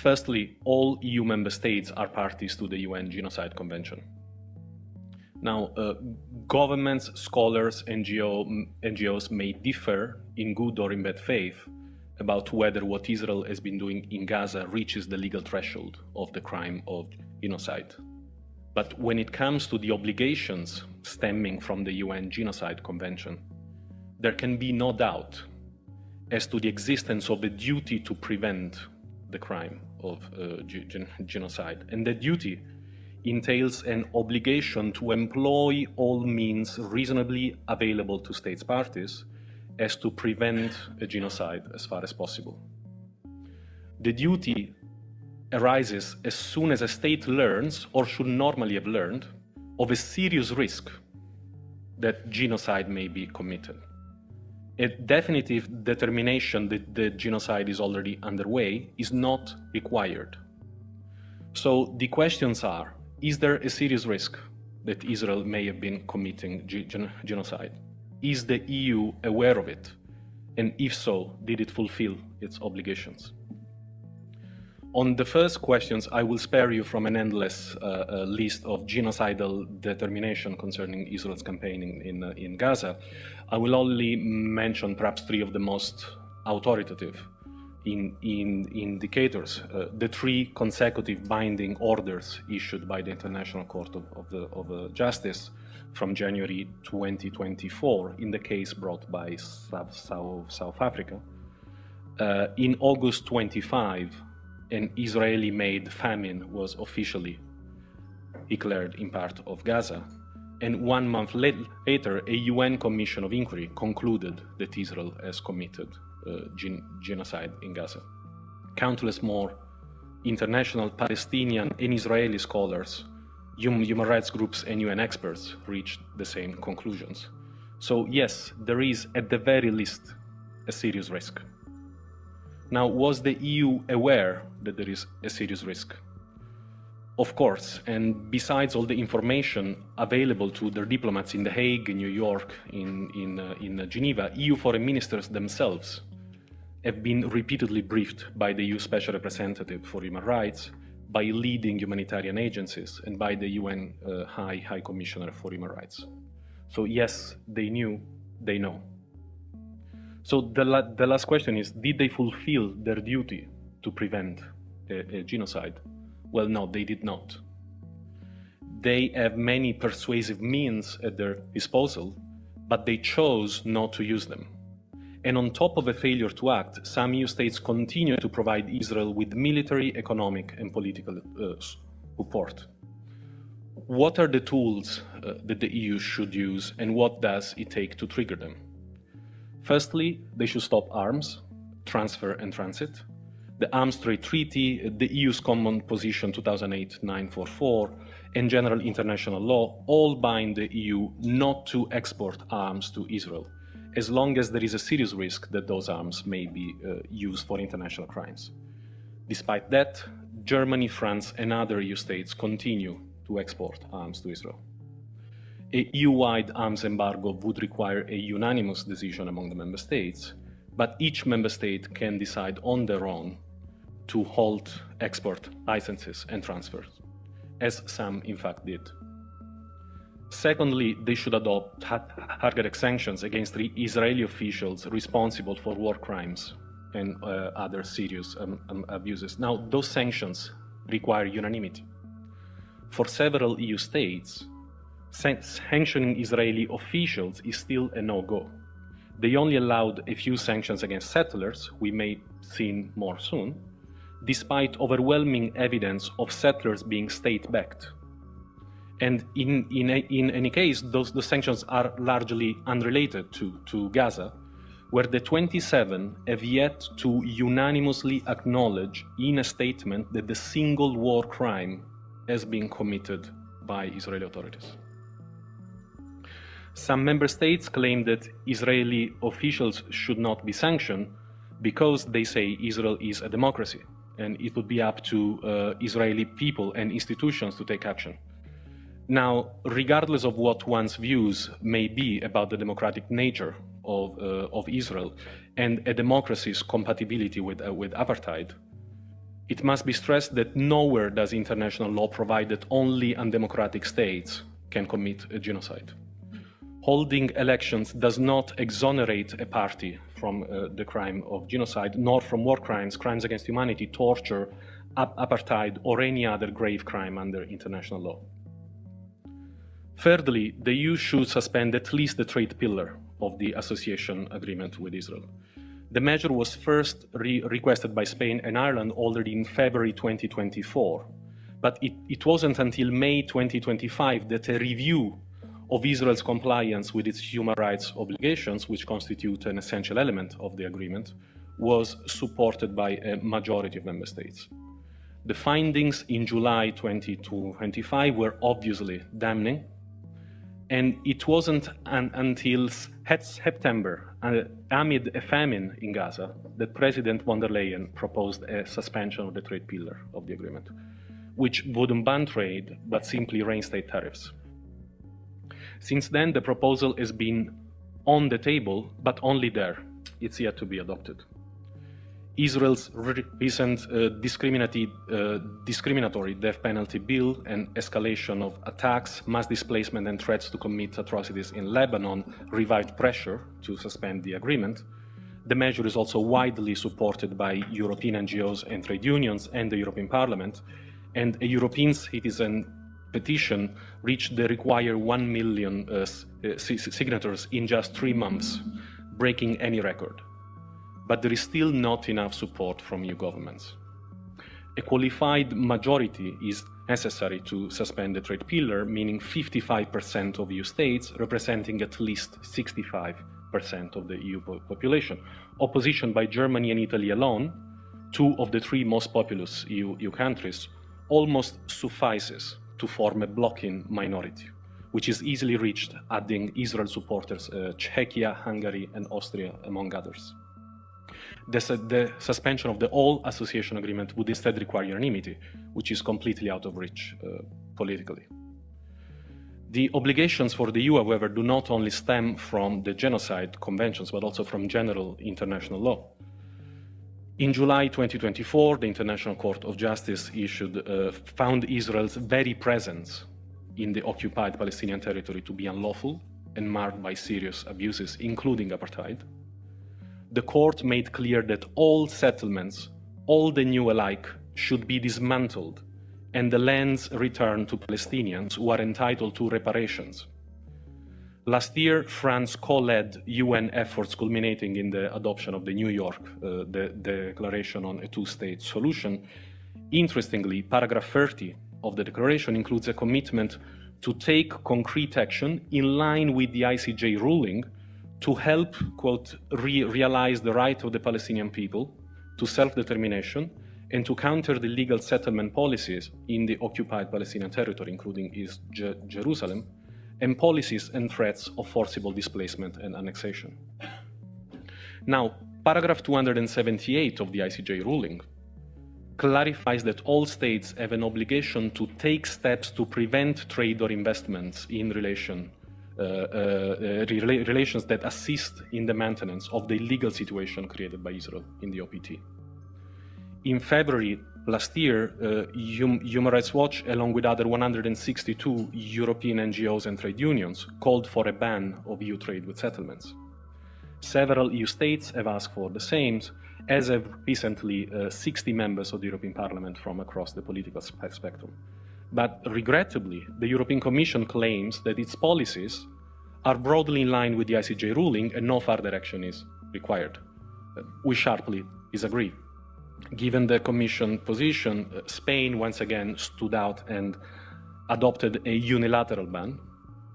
Firstly, all EU member states are parties to the UN Genocide Convention. Now, governments, scholars, NGOs may differ in good or in bad faith about whether what Israel has been doing in Gaza reaches the legal threshold of the crime of genocide. But when it comes to the obligations stemming from the UN Genocide Convention, there can be no doubt as to the existence of a duty to prevent the crime of genocide. And that duty entails an obligation to employ all means reasonably available to states parties as to prevent a genocide as far as possible. The duty arises as soon as a state learns, or should normally have learned, of a serious risk that genocide may be committed. A definitive determination that the genocide is already underway is not required. So the questions are, is there a serious risk that Israel may have been committing genocide? Is the EU aware of it? And if so, did it fulfill its obligations? On the first questions, I will spare you from an endless list of genocidal determination concerning Israel's campaign in Gaza. I will only mention perhaps three of the most authoritative indicators. The three consecutive binding orders issued by the International Court of Justice from January 2024 in the case brought by South Africa. In August 25, an Israeli-made famine was officially declared in part of Gaza, and 1 month later, a UN Commission of Inquiry concluded that Israel has committed genocide in Gaza. Countless more international Palestinian and Israeli scholars, human rights groups and UN experts reached the same conclusions. So yes, there is at the very least a serious risk. Now, was the EU aware that there is a serious risk? Of course, and besides all the information available to their diplomats in The Hague, in New York, in Geneva, EU foreign ministers themselves have been repeatedly briefed by the EU Special Representative for Human Rights, by leading humanitarian agencies, and by the UN High Commissioner for Human Rights. So yes, they knew, they know. So the last question is, did they fulfill their duty to prevent a genocide? Well, no, they did not. They have many persuasive means at their disposal, but they chose not to use them. And on top of a failure to act, some EU states continue to provide Israel with military, economic, and political support. What are the tools that the EU should use, and what does it take to trigger them? Firstly, they should stop arms, transfer and transit. The Arms Trade Treaty, the EU's Common Position 2008-944, and general international law all bind the EU not to export arms to Israel, as long as there is a serious risk that those arms may be used for international crimes. Despite that, Germany, France, and other EU states continue to export arms to Israel. A EU-wide arms embargo would require a unanimous decision among the member states, but each member state can decide on their own to halt export licenses and transfers, as some in fact did. Secondly, they should adopt targeted sanctions against Israeli officials responsible for war crimes and other serious abuses. Now, those sanctions require unanimity. For several EU states, sanctioning Israeli officials is still a no-go. They only allowed a few sanctions against settlers, we may see more soon, despite overwhelming evidence of settlers being state-backed. And in any case, those sanctions are largely unrelated to Gaza, where the 27 have yet to unanimously acknowledge in a statement that the single war crime has been committed by Israeli authorities. Some member states claim that Israeli officials should not be sanctioned because they say Israel is a democracy and it would be up to Israeli people and institutions to take action. Now, regardless of what one's views may be about the democratic nature of Israel and a democracy's compatibility with apartheid, It must be stressed that nowhere does international law provide that only undemocratic states can commit a genocide. Holding elections does not exonerate a party from the crime of genocide, nor from war crimes, crimes against humanity, torture, apartheid, or any other grave crime under international law. Thirdly, the EU should suspend at least the trade pillar of the association agreement with Israel. The measure was first requested by Spain and Ireland already in February 2024, but it wasn't until May 2025 that a review of Israel's compliance with its human rights obligations, which constitute an essential element of the agreement, was supported by a majority of member states. The findings in July 2025 were obviously damning, and it wasn't until September, amid a famine in Gaza, that President von der Leyen proposed a suspension of the trade pillar of the agreement, which wouldn't ban trade, but simply reinstate tariffs. Since then, the proposal has been on the table, but only there. It's yet to be adopted. Israel's recent discriminatory death penalty bill and escalation of attacks, mass displacement, and threats to commit atrocities in Lebanon revived pressure to suspend the agreement. The measure is also widely supported by European NGOs and trade unions and the European Parliament, and a European citizen petition reached the required 1 million signatures in just 3 months, breaking any record. But there is still not enough support from EU governments. A qualified majority is necessary to suspend the trade pillar, meaning 55% of EU states, representing at least 65% of the EU population. Opposition by Germany and Italy alone, 2 of the 3 most populous EU countries, almost suffices to form a blocking minority, which is easily reached, adding Israel supporters Czechia, Hungary, and Austria, among others. The suspension of the whole association agreement would instead require unanimity, which is completely out of reach politically. The obligations for the EU, however, do not only stem from the genocide conventions, but also from general international law. In July 2024, the International Court of Justice found Israel's very presence in the occupied Palestinian territory to be unlawful and marked by serious abuses, including apartheid. The court made clear that all settlements, all the new alike, should be dismantled and the lands returned to Palestinians who are entitled to reparations. Last year, France co-led UN efforts culminating in the adoption of the New York the Declaration on a Two-State Solution. Interestingly, paragraph 30 of the declaration includes a commitment to take concrete action in line with the ICJ ruling to help, quote, realize the right of the Palestinian people to self-determination and to counter the illegal settlement policies in the occupied Palestinian territory, including East Jerusalem, and policies and threats of forcible displacement and annexation. Now, paragraph 278 of the ICJ ruling clarifies that all states have an obligation to take steps to prevent trade or investments in relations that assist in the maintenance of the illegal situation created by Israel in the OPT. In February last year, Human Rights Watch, along with other 162 European NGOs and trade unions, called for a ban of EU trade with settlements. Several EU states have asked for the same, as have recently 60 members of the European Parliament from across the political spectrum. But regrettably, the European Commission claims that its policies are broadly in line with the ICJ ruling and no further action is required. We sharply disagree. Given the Commission position, Spain once again stood out and adopted a unilateral ban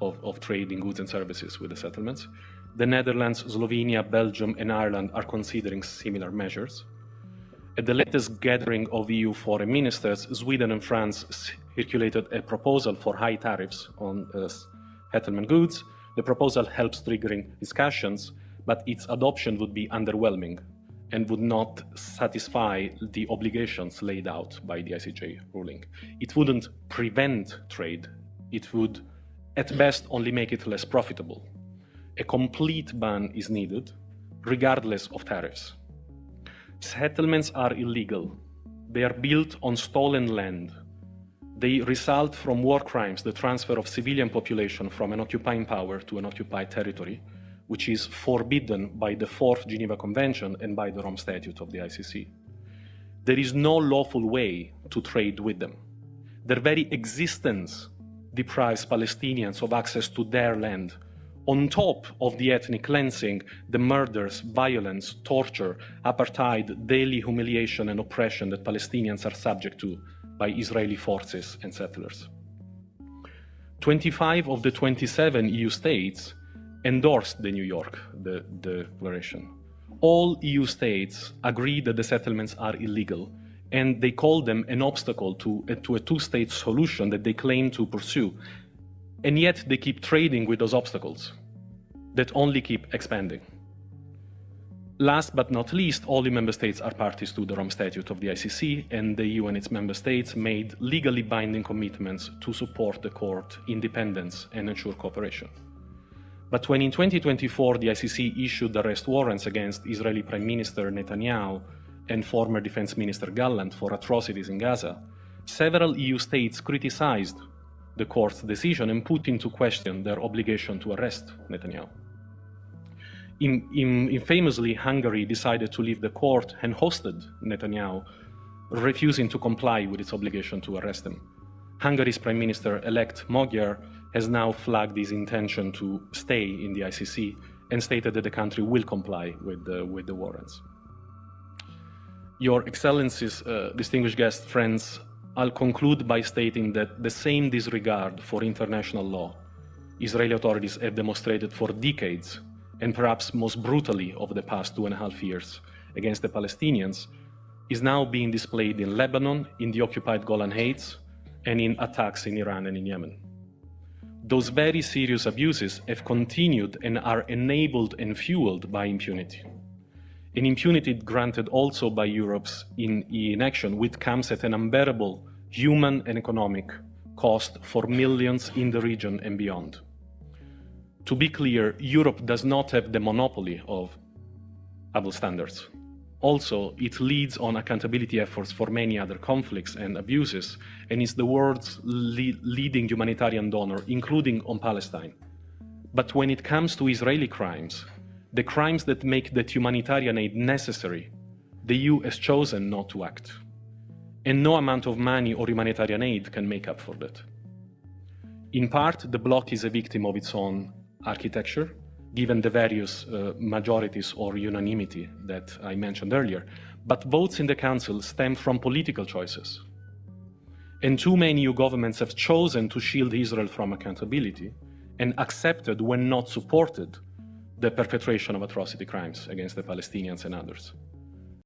of trade in goods and services with the settlements. The Netherlands, Slovenia, Belgium, and Ireland are considering similar measures. At the latest gathering of EU foreign ministers, Sweden and France circulated a proposal for high tariffs on settlement goods. The proposal helps triggering discussions, but its adoption would be underwhelming and would not satisfy the obligations laid out by the ICJ ruling. It wouldn't prevent trade. It would, at best, only make it less profitable. A complete ban is needed, regardless of tariffs. Settlements are illegal, They are built on stolen land. They result from war crimes, the transfer of civilian population from an occupying power to an occupied territory, which is forbidden by the 4th Geneva Convention and by the Rome Statute of the ICC. There is no lawful way to trade with them. Their very existence deprives Palestinians of access to their land, on top of the ethnic cleansing, the murders, violence, torture, apartheid, daily humiliation and oppression that Palestinians are subject to by Israeli forces and settlers. 25 of the 27 EU states endorsed the New York Declaration. All EU states agree that the settlements are illegal, and they call them an obstacle to a two-state solution that they claim to pursue. And yet they keep trading with those obstacles that only keep expanding. Last but not least, all the member states are parties to the Rome Statute of the ICC, and the EU and its member states made legally binding commitments to support the court independence and ensure cooperation. But when in 2024 the ICC issued arrest warrants against Israeli Prime Minister Netanyahu and former Defense Minister Gallant for atrocities in Gaza, several EU states criticized the court's decision and put into question their obligation to arrest Netanyahu. Infamously, Hungary decided to leave the court and hosted Netanyahu, refusing to comply with its obligation to arrest him. Hungary's Prime Minister-elect Magyar has now flagged his intention to stay in the ICC and stated that the country will comply with the warrants. Your Excellencies, distinguished guests, friends, I'll conclude by stating that the same disregard for international law Israeli authorities have demonstrated for decades, and perhaps most brutally over the past 2.5 years against the Palestinians, is now being displayed in Lebanon, in the occupied Golan Heights, and in attacks in Iran and in Yemen. Those very serious abuses have continued and are enabled and fueled by impunity. An impunity granted also by Europe's inaction, which comes at an unbearable human and economic cost for millions in the region and beyond. To be clear, Europe does not have the monopoly of double standards. Also, it leads on accountability efforts for many other conflicts and abuses, and is the world's leading humanitarian donor, including on Palestine. But when it comes to Israeli crimes, the crimes that make that humanitarian aid necessary, the EU has chosen not to act. And no amount of money or humanitarian aid can make up for that. In part, the bloc is a victim of its own architecture, given the various majorities or unanimity that I mentioned earlier, but votes in the Council stem from political choices. And too many EU governments have chosen to shield Israel from accountability and accepted, when not supported, the perpetration of atrocity crimes against the Palestinians and others.